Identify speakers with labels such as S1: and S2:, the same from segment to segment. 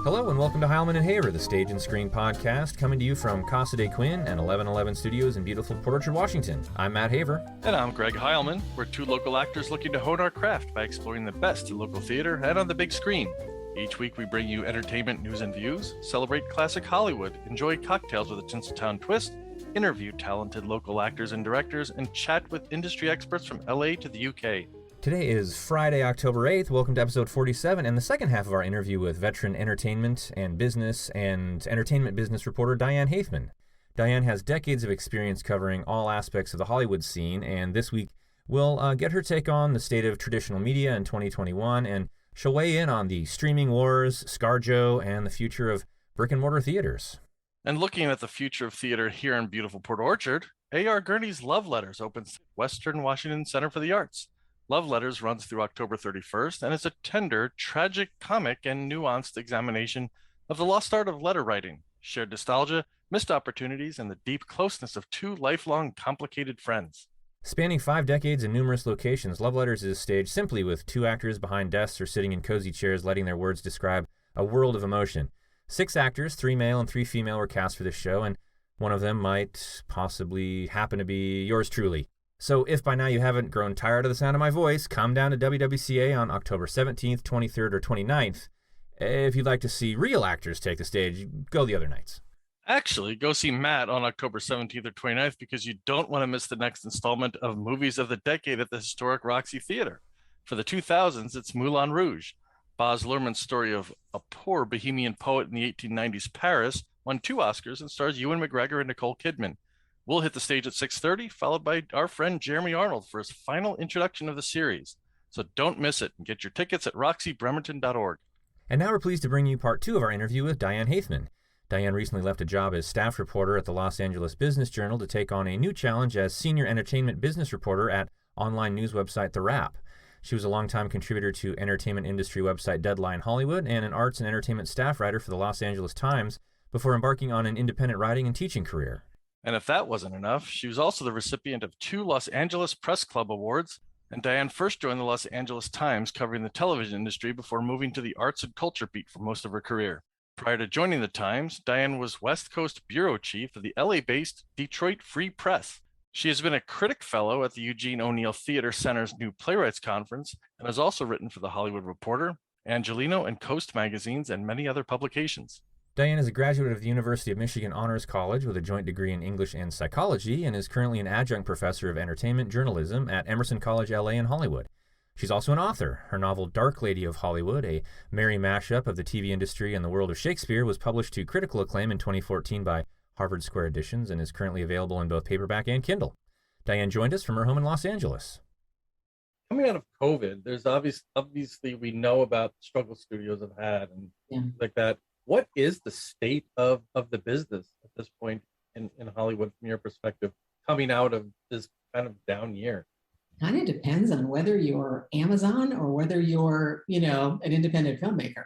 S1: Hello and welcome to Heilman Haver, the Stage and Screen podcast, coming to you from Casa de Quinn and 1111 Studios in beautiful Port Orchard, Washington. I'm Matt Haver.
S2: And I'm Greg Heilman. We're two local actors looking to hone our craft by exploring the best in local theater and on the big screen. Each week we bring you entertainment news and views, celebrate classic Hollywood, enjoy cocktails with a Tinseltown twist, interview talented local actors and directors, and chat with industry experts from LA to the UK.
S1: Today is Friday, October 8th. Welcome to episode 47 and the second half of our interview with veteran entertainment and entertainment business reporter Diane Haithman. Diane has decades of experience covering all aspects of the Hollywood scene, and this week we'll get her take on the state of traditional media in 2021, and she'll weigh in on the streaming wars, ScarJo, and the future of brick-and-mortar theaters.
S2: And looking at the future of theater here in beautiful Port Orchard, A.R. Gurney's Love Letters opens at Western Washington Center for the Arts. Love Letters runs through October 31st, and it's a tender, tragic comic and nuanced examination of the lost art of letter writing, shared nostalgia, missed opportunities, and the deep closeness of two lifelong complicated friends.
S1: Spanning 5 decades and numerous locations, Love Letters is staged simply with 2 actors behind desks or sitting in cozy chairs letting their words describe a world of emotion. 6 actors, 3 male and 3 female, were cast for this show, and one of them might possibly happen to be yours truly. So if by now you haven't grown tired of the sound of my voice, come down to WWCA on October 17th, 23rd, or 29th. If you'd like to see real actors take the stage, go the other nights.
S2: Actually, go see Matt on October 17th or 29th because you don't want to miss the next installment of Movies of the Decade at the Historic Roxy Theater. For the 2000s, it's Moulin Rouge. Baz Luhrmans' story of a poor Bohemian poet in the 1890s Paris won 2 Oscars and stars Ewen, McGregor, and Nicole Kidman. We'll hit the stage at 6:30, followed by our friend Jeremy Arnold for his final introduction of the series. So don't miss it and get your tickets at roxybremerton.org.
S1: And now we're pleased to bring you part 2 of our interview with Diane Haithman. Diane recently left a job as staff reporter at the Los Angeles Business Journal to take on a new challenge as senior entertainment business reporter at online news website The Wrap. She was a longtime contributor to entertainment industry website Deadline Hollywood and an arts and entertainment staff writer for the Los Angeles Times before embarking on an independent writing and teaching career.
S2: And if that wasn't enough, she was also the recipient of 2 Los Angeles Press Club Awards, and Diane first joined the Los Angeles Times covering the television industry before moving to the arts and culture beat for most of her career. Prior to joining the Times, Diane was West Coast bureau chief of the LA-based Detroit Free Press. She has been a critic fellow at the Eugene O'Neill Theater Center's New Playwrights Conference and has also written for The Hollywood Reporter, Angelino and Coast magazines, and many other publications.
S1: Diane is a graduate of the University of Michigan Honors College with a joint degree in English and Psychology and is currently an adjunct professor of entertainment journalism at Emerson College LA in Hollywood. She's also an author. Her novel Dark Lady of Hollywood, a merry mashup of the TV industry and the world of Shakespeare, was published to critical acclaim in 2014 by Harvard Square Editions and is currently available in both paperback and Kindle. Diane joined us from her home in Los Angeles.
S2: Coming out of COVID, there's obviously we know about the struggle studios have had and like that. What is the state of the business at this point in Hollywood from your perspective, coming out of this kind of down year?
S3: Kind of depends on whether you're Amazon or whether you're, an independent filmmaker.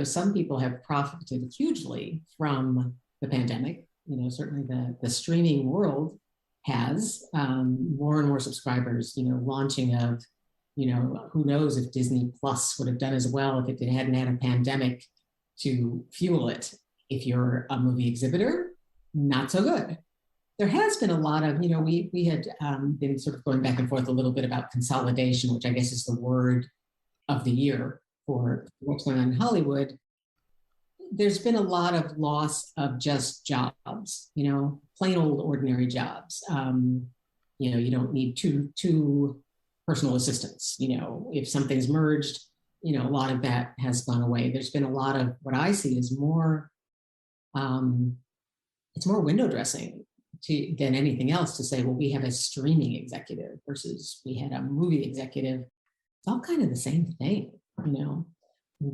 S3: Some people have profited hugely from the pandemic. Certainly the streaming world has more and more subscribers, launching of, who knows if Disney Plus would have done as well if it hadn't had a pandemic to fuel it. If you're a movie exhibitor, not so good. There has been a lot of, we had been sort of going back and forth a little bit about consolidation, which I guess is the word of the year for what's going on in Hollywood. There's been a lot of loss of just jobs, plain old ordinary jobs. You don't need two personal assistants. If something's merged, a lot of that has gone away. There's been a lot of what I see is more, it's more window dressing than anything else to say, well, we have a streaming executive versus we had a movie executive. It's all kind of the same thing, And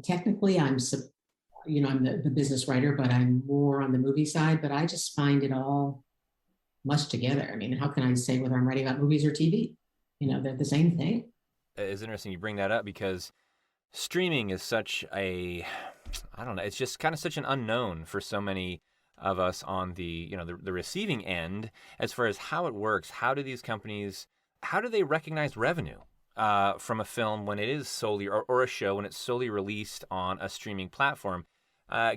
S3: technically, I'm the business writer, but I'm more on the movie side. But I just find it all mushed together. I mean, how can I say whether I'm writing about movies or TV? They're the same thing.
S1: It's interesting you bring that up because streaming is such it's just kind of such an unknown for so many of us on the receiving end as far as how it works. How do these companies, how do they recognize revenue from a film when it is solely, or a show when it's solely released on a streaming platform?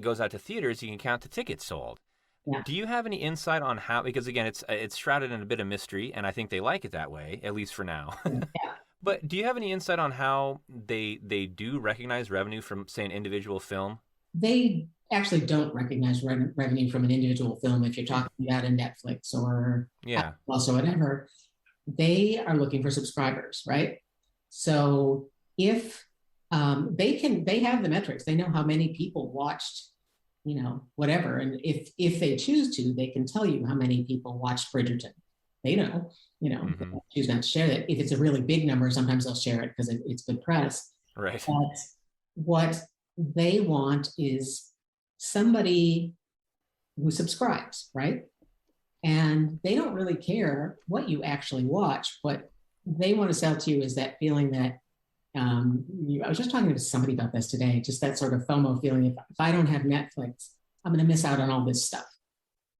S1: goes out to theaters, you can count the tickets sold.
S3: Yeah.
S1: Do you have any insight on how? Because again, it's shrouded in a bit of mystery, and I think they like it that way, at least for now.
S3: Yeah.
S1: But do you have any insight on how they do recognize revenue from, say, an individual film?
S3: They actually don't recognize revenue from an individual film if you're talking about a Netflix or
S1: Yeah.
S3: Plus or whatever. They are looking for subscribers, right? So if they have the metrics, they know how many people watched, whatever, and if they choose to, they can tell you how many people watched Bridgerton. They know,
S1: Mm-hmm.
S3: they choose not to share that. If it's a really big number, sometimes they'll share it because it's good press.
S1: Right.
S3: But what they want is somebody who subscribes, right? And they don't really care what you actually watch. What they want to sell to you is that feeling that I was just talking to somebody about this today, just that sort of FOMO feeling. If I don't have Netflix, I'm going to miss out on all this stuff.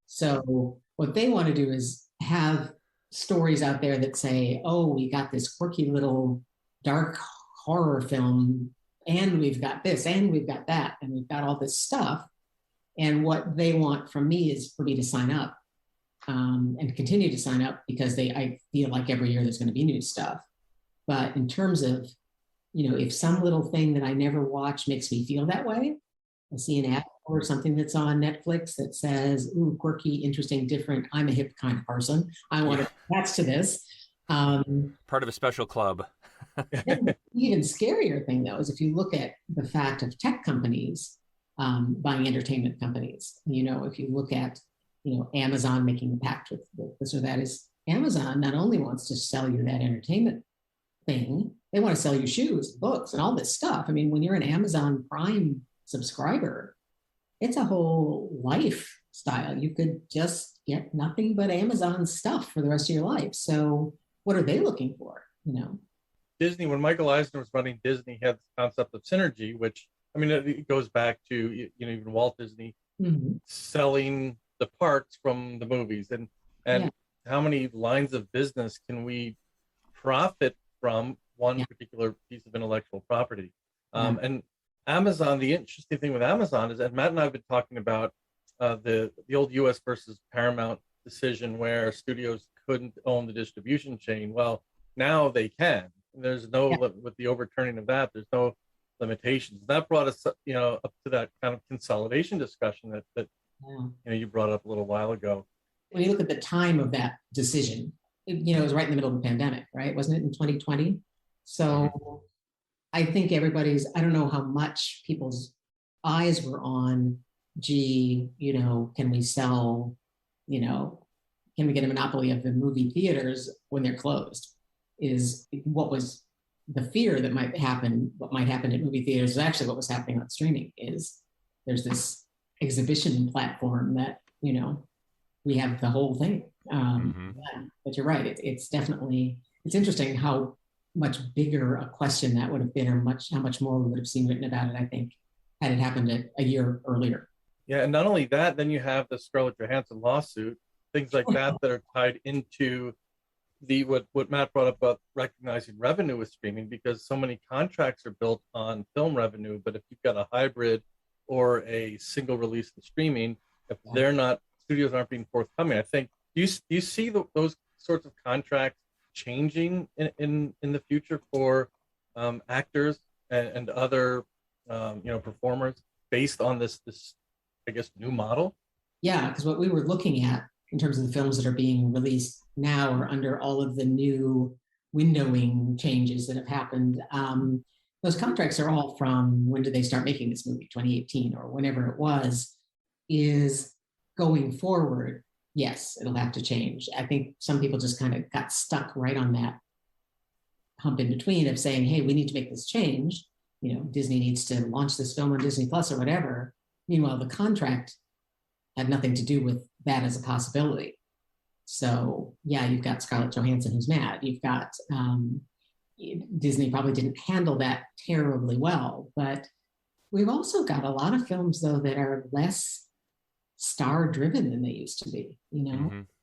S3: So what they want to do is have stories out there that say, oh, we got this quirky little dark horror film, and we've got this, and we've got that, and we've got all this stuff. And what they want from me is for me to sign up and continue to sign up, because I feel like every year there's going to be new stuff. But in terms of, if some little thing that I never watch makes me feel that way, I see an ad or something that's on Netflix that says, ooh, quirky, interesting, different. I'm a hip kind of person. I want to attach to this.
S1: Part of a special club.
S3: The even scarier thing, though, is if you look at the fact of tech companies buying entertainment companies. If you look at, Amazon making a pact with this or that, is Amazon not only wants to sell you that entertainment thing, they want to sell you shoes, books, and all this stuff. I mean, when you're an Amazon Prime subscriber, it's a whole lifestyle. You could just get nothing but Amazon stuff for the rest of your life. So what are they looking for?
S4: Disney, when Michael Eisner was running Disney, had the concept of synergy, which, I mean, it goes back to, even Walt Disney selling the parts from the movies, and how many lines of business can we profit from one particular piece of intellectual property. And Amazon, the interesting thing with Amazon is, and Matt and I have been talking about the old US versus Paramount decision where studios couldn't own the distribution chain. Well, now they can. There's no, with the overturning of that, there's no limitations. That brought us, up to that kind of consolidation discussion that you brought up a little while ago.
S3: When you look at the time of that decision, it was right in the middle of the pandemic, right? Wasn't it in 2020? So I think I don't know how much people's eyes were on, gee, can we sell, can we get a monopoly of the movie theaters when they're closed? Is what was the fear that might happen, what might happen at movie theaters is actually what was happening on streaming. Is there's this exhibition platform that, we have the whole thing. But you're right. It's definitely, it's interesting how much bigger a question that would have been, or how much more we would have seen written about it, I think, had it happened a year earlier.
S4: Yeah, and not only that, then you have the Scarlett Johansson lawsuit, things like that are tied into the what Matt brought up about recognizing revenue with streaming, because so many contracts are built on film revenue. But if you've got a hybrid or a single release in streaming, if they're not, studios aren't being forthcoming. I think you see those sorts of contracts changing in the future for actors and other performers based on this I guess new model.
S3: Yeah, because what we were looking at in terms of the films that are being released now or under all of the new windowing changes that have happened, those contracts are all from, when did they start making this movie, 2018 or whenever it was, is going forward. Yes, it'll have to change. I think some people just kind of got stuck right on that hump in between of saying, hey, we need to make this change. Disney needs to launch this film on Disney Plus or whatever. Meanwhile, the contract had nothing to do with that as a possibility. So yeah, you've got Scarlett Johansson who's mad. You've got Disney probably didn't handle that terribly well, but we've also got a lot of films though that are less star driven than they used to be.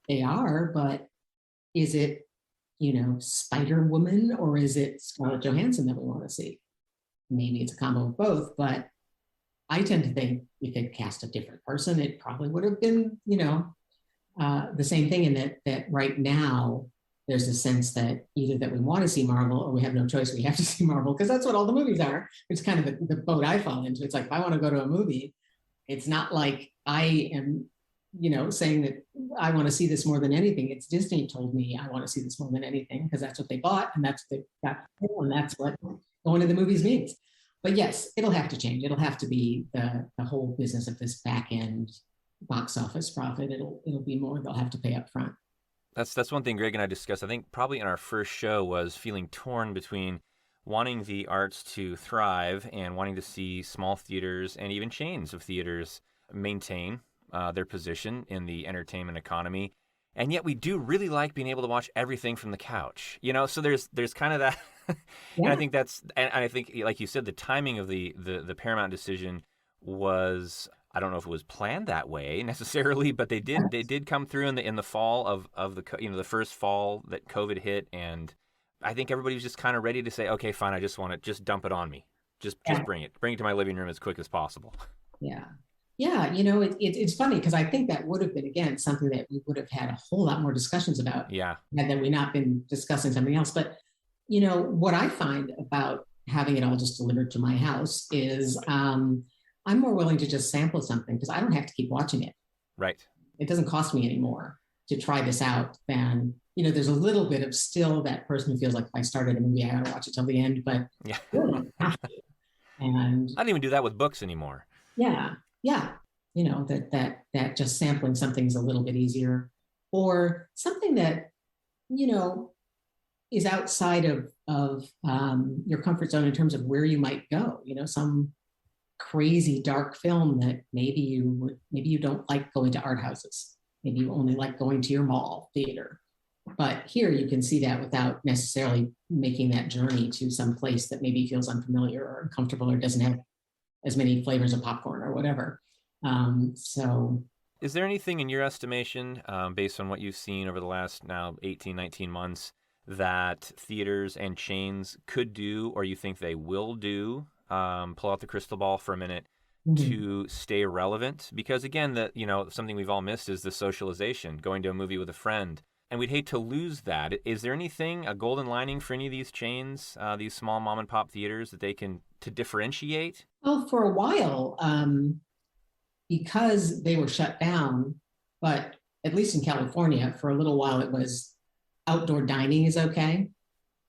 S3: They are, but is it, Spider-Woman, or is it Scarlett Johansson that we want to see? Maybe it's a combo of both, but I tend to think if they'd cast a different person, it probably would have been, the same thing, in that right now there's a sense that either that we want to see Marvel or we have no choice. We have to see Marvel because that's what all the movies are. It's kind of the boat I fall into. It's like, if I want to go to a movie, it's not like I am, saying that I want to see this more than anything. It's Disney told me I want to see this more than anything because that's what they bought and that's what they got, and that's what going to the movies means. But yes, it'll have to change. It'll have to be the whole business of this back end box office profit. It'll be more they'll have to pay up front.
S1: That's one thing Greg and I discussed, I think probably in our first show, was feeling torn between wanting the arts to thrive and wanting to see small theaters and even chains of theaters maintain their position in the entertainment economy. And yet we do really like being able to watch everything from the couch, so there's kind of that.
S3: Yeah.
S1: And I think and I think, like you said, the timing of the Paramount decision was, I don't know if it was planned that way necessarily, but they did come through in the fall of the first fall that COVID hit, and I think everybody was just kind of ready to say, okay, fine, I just want to just dump it on me, just bring it to my living room as quick as possible.
S3: Yeah, it's funny because I think that would have been, again, something that we would have had a whole lot more discussions about.
S1: Yeah,
S3: had we not been discussing something else. But what I find about having it all just delivered to my house is I'm more willing to just sample something because I don't have to keep watching it.
S1: Right. It
S3: doesn't cost me anymore to try this out than, there's a little bit of still that person who feels like if I started a movie, I got to watch it till the end, but
S1: yeah.
S3: I don't have to. And
S1: I don't even do that with books anymore.
S3: Yeah. That just sampling something's a little bit easier, or something that, is outside of your comfort zone in terms of where you might go, some crazy dark film that maybe you don't like going to art houses. Maybe you only like going to your mall theater. But here you can see that without necessarily making that journey to some place that maybe feels unfamiliar or uncomfortable or doesn't have as many flavors of popcorn or whatever. So
S1: is there anything in your estimation, based on what you've seen over the last now 18, 19 months, that theaters and chains could do, or you think they will do, pull out the crystal ball for a minute, to stay relevant? Because again, something we've all missed is the socialization, going to a movie with a friend. And we'd hate to lose that. Is there anything, a golden lining for any of these chains, these small mom and pop theaters, that they can to differentiate?
S3: Well, for a while, because they were shut down, but at least in California, for a little while, it was outdoor dining is okay.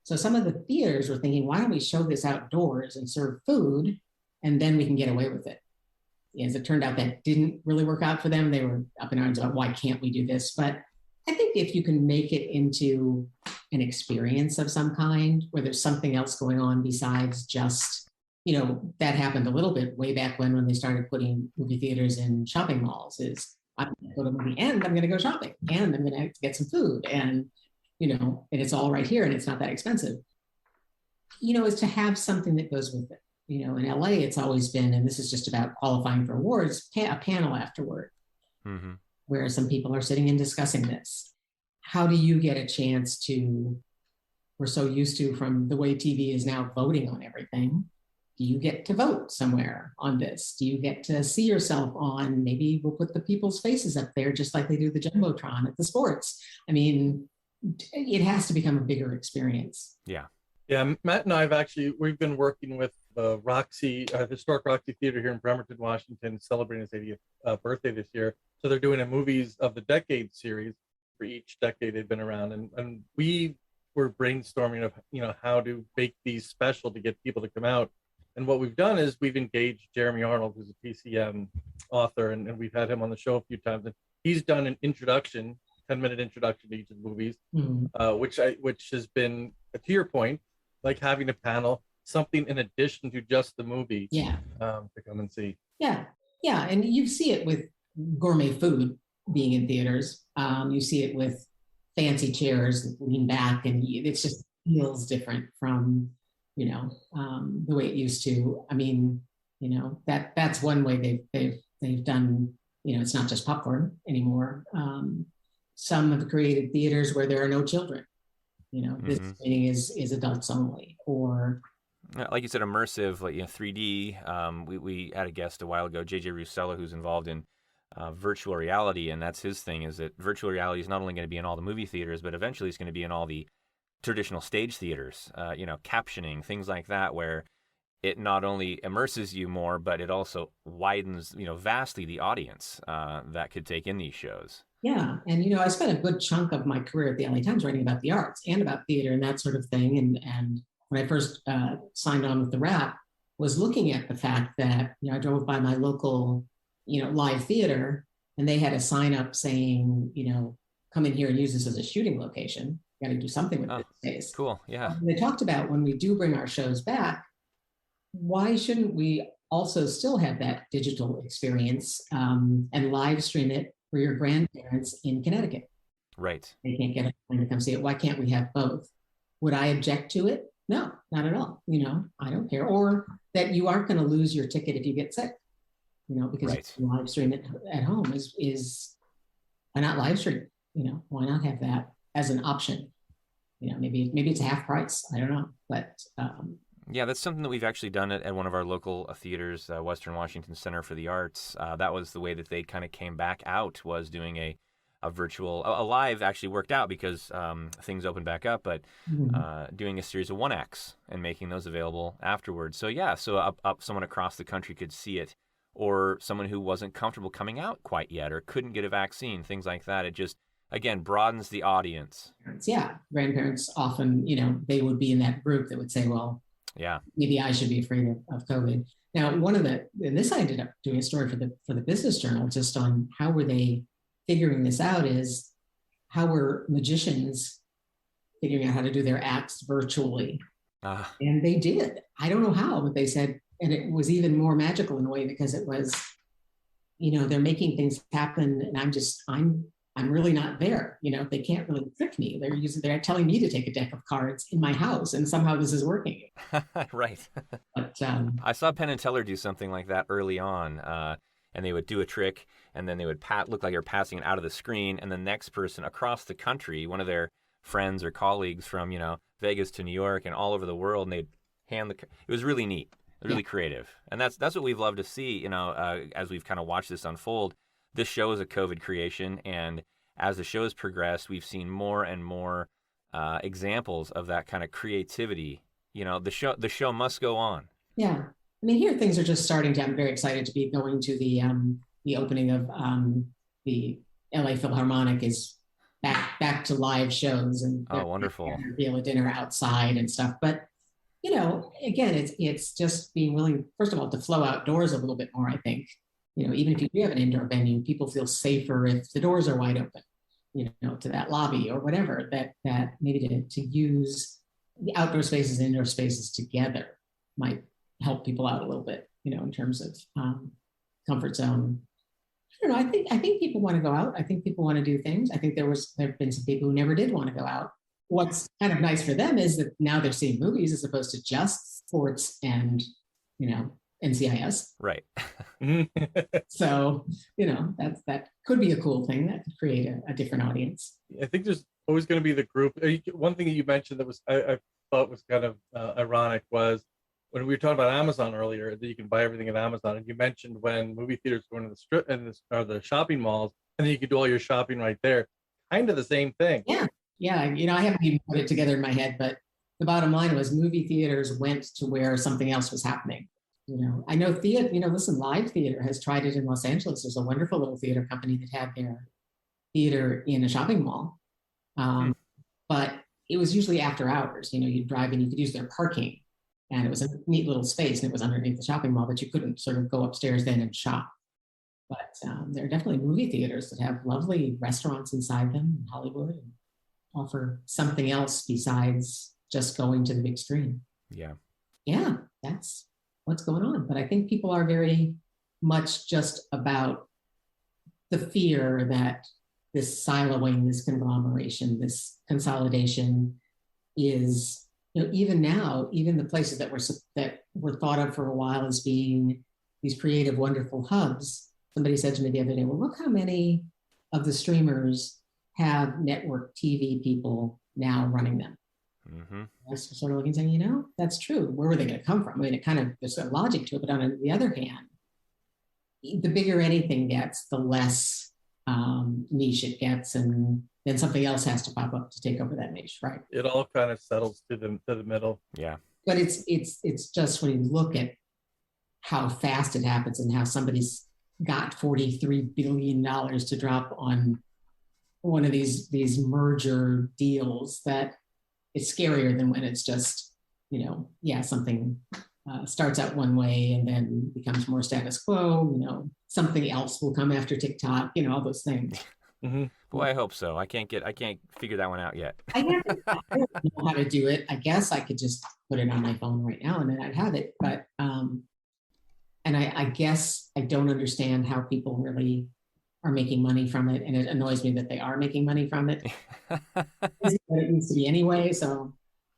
S3: So some of the theaters were thinking, why don't we show this outdoors and serve food, and then we can get away with it. As it turned out, that didn't really work out for them. They were up in arms about why can't we do this? But I think if you can make it into an experience of some kind, where there's something else going on besides just, that happened a little bit way back when they started putting movie theaters in shopping malls, is I'm going to go to a movie and I'm going to go shopping and I'm going to get some food and, and it's all right here and it's not that expensive, is to have something that goes with it. In LA, it's always been, and this is just about qualifying for awards, a panel afterward. Mm-hmm. Where some people are sitting and discussing this. How do you get a chance to, we're so used to from the way TV is now voting on everything, do you get to vote somewhere on this? Do you get to see yourself on, maybe we'll put the people's faces up there just like they do the Jumbotron at the sports. I mean, it has to become a bigger experience.
S1: Yeah.
S4: Yeah, Matt and I we've been working with the Historic Roxy Theater here in Bremerton, Washington, celebrating its 80th birthday this year. So they're doing a Movies of the Decade series for each decade they've been around. And we were brainstorming of, how to make these special to get people to come out. And what we've done is we've engaged Jeremy Arnold, who's a PCM author, and we've had him on the show a few times. And he's done an introduction, 10-minute introduction to each of the movies, which has been, to your point, like having a panel, something in addition to just the movie to come and see.
S3: Yeah. And you see it with gourmet food being in theaters. You see it with fancy chairs, lean back, and it just feels different from, the way it used to. I mean, that's one way they've done, it's not just popcorn anymore. Some have created theaters where there are no children. This screening is adults only, or
S1: Like you said, immersive, like 3D. We had a guest a while ago, JJ Rusella, who's involved in virtual reality, and that's his thing. Is that virtual reality is not only going to be in all the movie theaters, but eventually it's going to be in all the traditional stage theaters. Captioning, things like that, where it not only immerses you more, but it also widens, vastly the audience that could take in these shows.
S3: Yeah, and I spent a good chunk of my career at the LA Times writing about the arts and about theater and that sort of thing. And when I first signed on with the Wrap, was looking at the fact that I drove by my local live theater, and they had a sign up saying come in here and use this as a shooting location. Got to do something with this space.
S1: Cool, yeah.
S3: And they talked about when we do bring our shows back, why shouldn't we also still have that digital experience and live stream it for your grandparents in Connecticut?
S1: Right.
S3: They can't get a plane to come see it. Why can't we have both? Would I object to it? No, not at all. I don't care. Or that you aren't going to lose your ticket if you get sick, because
S1: right.
S3: live stream it at home is why not live stream? Why not have that as an option? Maybe it's half price. I don't know, but
S1: yeah, that's something that we've actually done at one of our local theaters, Western Washington Center for the Arts. That was the way that they kind of came back out, was doing a virtual, a live actually worked out because things opened back up, but doing a series of 1X and making those available afterwards. So yeah, up someone across the country could see it, or someone who wasn't comfortable coming out quite yet or couldn't get a vaccine, things like that. It just, again, broadens the audience.
S3: Yeah, grandparents often, they would be in that group that would say, well,
S1: yeah,
S3: maybe I should be afraid of COVID. Now, and this I ended up doing a story for the Business Journal just on how were they figuring this out, is how were magicians figuring out how to do their acts virtually. And they did. I don't know how, but they said, and it was even more magical in a way because it was, they're making things happen and I'm really not there. They can't really trick me. They're telling me to take a deck of cards in my house, and somehow this is working.
S1: Right.
S3: But
S1: I saw Penn and Teller do something like that early on, and they would do a trick, and then they would look like they're passing it out of the screen, and the next person across the country, one of their friends or colleagues from Vegas to New York and all over the world, and they'd hand it was really neat, really creative, and that's what we've loved to see. As we've kind of watched this unfold. This show is a COVID creation, and as the show has progressed, we've seen more and more examples of that kind of creativity. The show must go on.
S3: Yeah, I mean, here things are just starting to. I'm very excited to be going to the opening of the LA Philharmonic is back to live shows, and
S1: wonderful.
S3: Be able to dinner outside and stuff. But again, it's just being willing, first of all, to flow outdoors a little bit more. I think. Even if you do have an indoor venue, people feel safer if the doors are wide open, to that lobby or whatever, that maybe to use the outdoor spaces and indoor spaces together might help people out a little bit, in terms of comfort zone. I don't know. I think people want to go out. I think people want to do things. I think there have been some people who never did want to go out. What's kind of nice for them is that now they're seeing movies as opposed to just sports and, NCIS.
S1: Right.
S3: So, that could be a cool thing that could create a different audience.
S4: I think there's always going to be the group. One thing that you mentioned that was I thought was kind of ironic was when we were talking about Amazon earlier, that you can buy everything at Amazon. And you mentioned when movie theaters go into the strip and the shopping malls, and then you could do all your shopping right there. Kind of the same thing.
S3: Yeah. Yeah. I haven't even put it together in my head, but the bottom line was movie theaters went to where something else was happening. I know theater, Live Theater has tried it in Los Angeles. There's a wonderful little theater company that had their theater in a shopping mall. But it was usually after hours. You'd drive and you could use their parking, and it was a neat little space, and it was underneath the shopping mall, but you couldn't sort of go upstairs then and shop. But there are definitely movie theaters that have lovely restaurants inside them in Hollywood and offer something else besides just going to the big screen.
S1: Yeah.
S3: Yeah, that's what's going on. But I think people are very much just about the fear that this siloing, this conglomeration, this consolidation is, even now, even the places that were thought of for a while as being these creative, wonderful hubs. Somebody said to me the other day, well, look how many of the streamers have network TV people now running them.
S1: Mm-hmm.
S3: I was sort of looking and saying, that's true. Where were they going to come from? I mean, there's a logic to it, but on the other hand, the bigger anything gets, the less niche it gets, and then something else has to pop up to take over that niche, right?
S4: It all kind of settles to the middle.
S1: Yeah.
S3: But it's just when you look at how fast it happens and how somebody's got $43 billion to drop on one of these merger deals, that it's scarier than when it's just, something starts out one way and then becomes more status quo. Something else will come after TikTok, all those things.
S1: Mm-hmm. Boy, I hope so. I can't figure that one out yet.
S3: I don't know how to do it. I guess I could just put it on my phone right now and then I'd have it. But and I guess I don't understand how people really are making money from it, and it annoys me that they are making money from it. It needs to be anyway. So,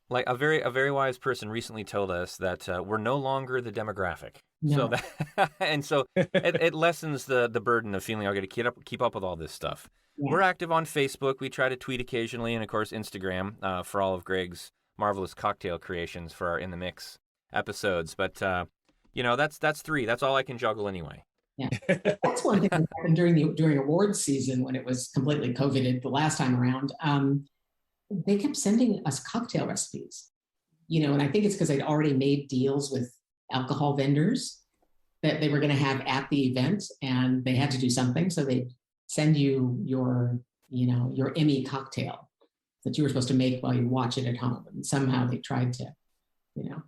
S1: like a very wise person recently told us that we're no longer the demographic. No. So it lessens the burden of feeling I got to keep up with all this stuff. Yeah. We're active on Facebook. We try to tweet occasionally, and of course Instagram for all of Greg's marvelous cocktail creations for our In the Mix episodes. But that's three. That's all I can juggle anyway.
S3: Yeah, that's one thing that happened during awards season when it was completely COVIDed the last time around. They kept sending us cocktail recipes, and I think it's because they'd already made deals with alcohol vendors that they were going to have at the event, and they had to do something, so they'd send you your Emmy cocktail that you were supposed to make while you watch it at home, and somehow they tried to,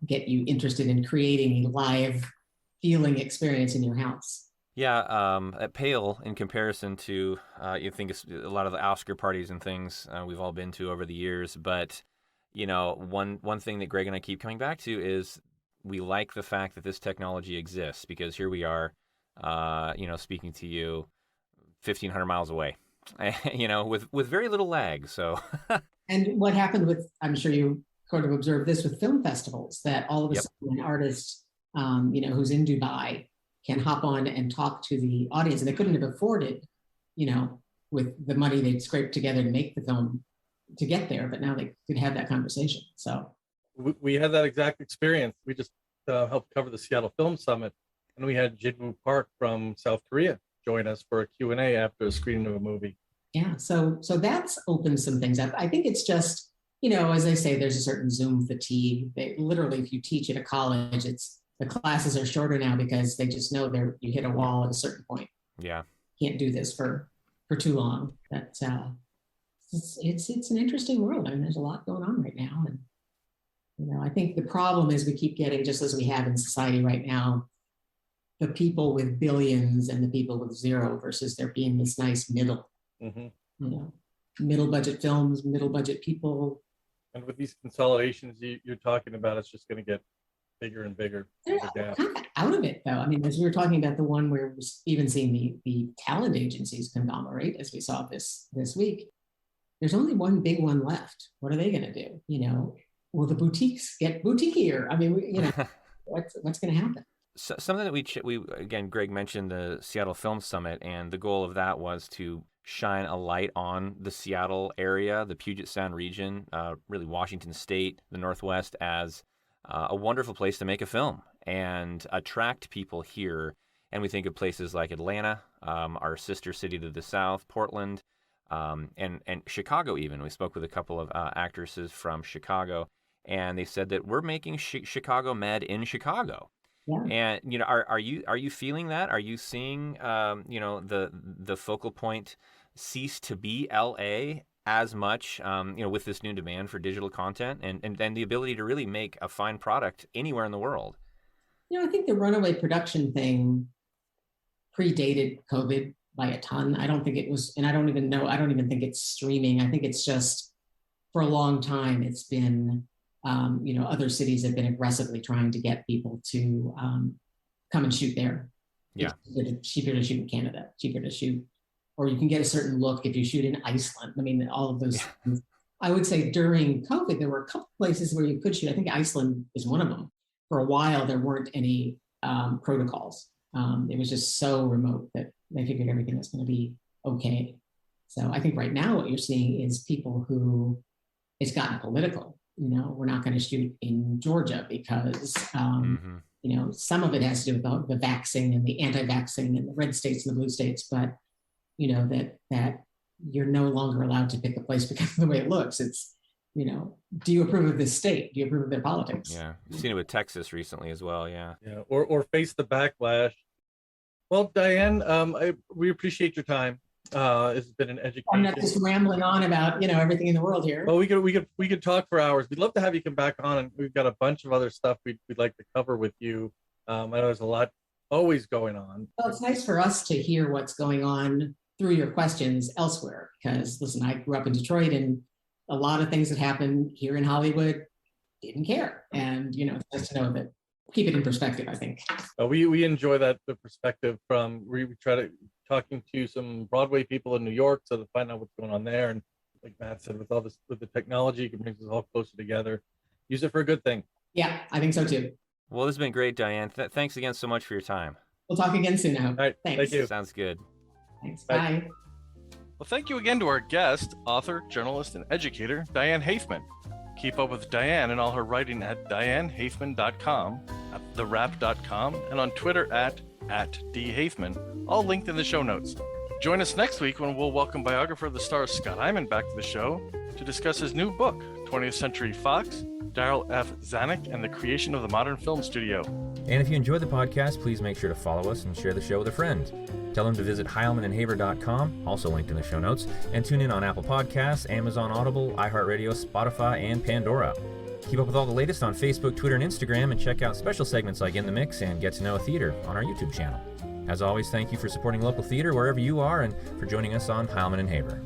S3: get you interested in creating a live feeling experience in your house.
S1: Yeah, pale in comparison to, you think it's a lot of the Oscar parties and things we've all been to over the years. But, one thing that Greg and I keep coming back to is we like the fact that this technology exists, because here we are, speaking to you 1,500 miles away, with very little lag. So,
S3: and what happened with, I'm sure you sort of observed this with film festivals, that all of a sudden an artist, who's in Dubai, can hop on and talk to the audience, and they couldn't have afforded, with the money they'd scraped together to make the film to get there, but now they could have that conversation. So
S4: we had that exact experience. We just helped cover the Seattle Film Summit, and we had Jinwoo Park from South Korea join us for a Q&A after a screening of a movie.
S3: Yeah, so that's opened some things up. I think it's just, as I say, there's a certain Zoom fatigue. They literally, if you teach at a college, the classes are shorter now because they just know you hit a wall at a certain point.
S1: Yeah.
S3: Can't do this for too long. But it's an interesting world. I mean, there's a lot going on right now. And, I think the problem is we keep getting, just as we have in society right now, the people with billions and the people with zero, versus there being this nice middle, middle budget films, middle budget people.
S4: And with these consolidations you're talking about, it's just going to get bigger and bigger.
S3: We're kind of out of it, though. I mean, as we were talking about the one where we're even seeing the talent agencies conglomerate, as we saw this week, there's only one big one left. What are they going to do? Will the boutiques get boutiquier? I mean, what's going to happen?
S1: So, something that we again, Greg mentioned the Seattle Film Summit, and the goal of that was to shine a light on the Seattle area, the Puget Sound region, really Washington State, the Northwest, as a wonderful place to make a film and attract people here. And we think of places like Atlanta, our sister city to the south, Portland, and Chicago even. We spoke with a couple of actresses from Chicago, and they said that we're making Chicago med in Chicago. Yeah. And are you feeling that? Are you seeing the focal point cease to be LA as much, with this new demand for digital content and the ability to really make a fine product anywhere in the world?
S3: I think the runaway production thing predated COVID by a ton. I don't think it was, and I don't even think it's streaming. I think it's just, for a long time, it's been, other cities have been aggressively trying to get people to come and shoot there.
S1: Yeah.
S3: It's cheaper to shoot in Canada, cheaper to shoot, or you can get a certain look if you shoot in Iceland. I mean, all of those things. I would say during COVID, there were a couple places where you could shoot. I think Iceland is one of them. For a while, there weren't any protocols. It was just so remote that they figured everything was going to be okay. So I think right now what you're seeing is people who, it's gotten political. we're not going to shoot in Georgia because, some of it has to do with the vaxxing and the anti-vaxxing and the red states and the blue states, but, that you're no longer allowed to pick a place because of the way it looks. It's, do you approve of this state? Do you approve of their politics?
S1: Yeah. You've seen it with Texas recently as well. Yeah.
S4: Yeah. Or face the backlash. Well, Diane, we appreciate your time. It's been an education.
S3: I'm not just rambling on about, everything in the world here.
S4: Well, we could talk for hours. We'd love to have you come back on, and we've got a bunch of other stuff we'd like to cover with you. I know there's a lot always going on.
S3: Well, it's nice for us to hear what's going on through your questions elsewhere, because listen, I grew up in Detroit, and a lot of things that happen here in Hollywood didn't care. And, it's nice to know that, keep it in perspective, I think.
S4: We enjoy the perspective from, we try to talking to some Broadway people in New York so to find out what's going on there. And like Matt said, with all this, with the technology, it brings us all closer together. Use it for a good thing.
S3: Yeah, I think so too.
S1: Well, this has been great, Diane. Thanks again so much for your time.
S3: We'll talk again soon, I hope.
S4: All right,
S3: thanks.
S4: Thank you.
S1: Sounds good.
S3: Thanks.
S4: Bye.
S3: Bye.
S2: Well, thank you again to our guest, author, journalist, and educator, Diane Haithman. Keep up with Diane and all her writing at dianehaithman.com, at therap.com, and on Twitter at @dhaithman, all linked in the show notes. Join us next week when we'll welcome biographer of the stars Scott Hyman back to the show to discuss his new book, 20th Century Fox, Daryl F. Zanuck, and the Creation of the Modern Film Studio.
S1: And if you enjoyed the podcast, please make sure to follow us and share the show with a friend. Tell them to visit heilmanandhaver.com, also linked in the show notes, and tune in on Apple Podcasts, Amazon Audible, iHeartRadio, Spotify, and Pandora. Keep up with all the latest on Facebook, Twitter, and Instagram, and check out special segments like In the Mix and Get to Know a Theater on our YouTube channel. As always, thank you for supporting local theater wherever you are and for joining us on Heilman and Haver.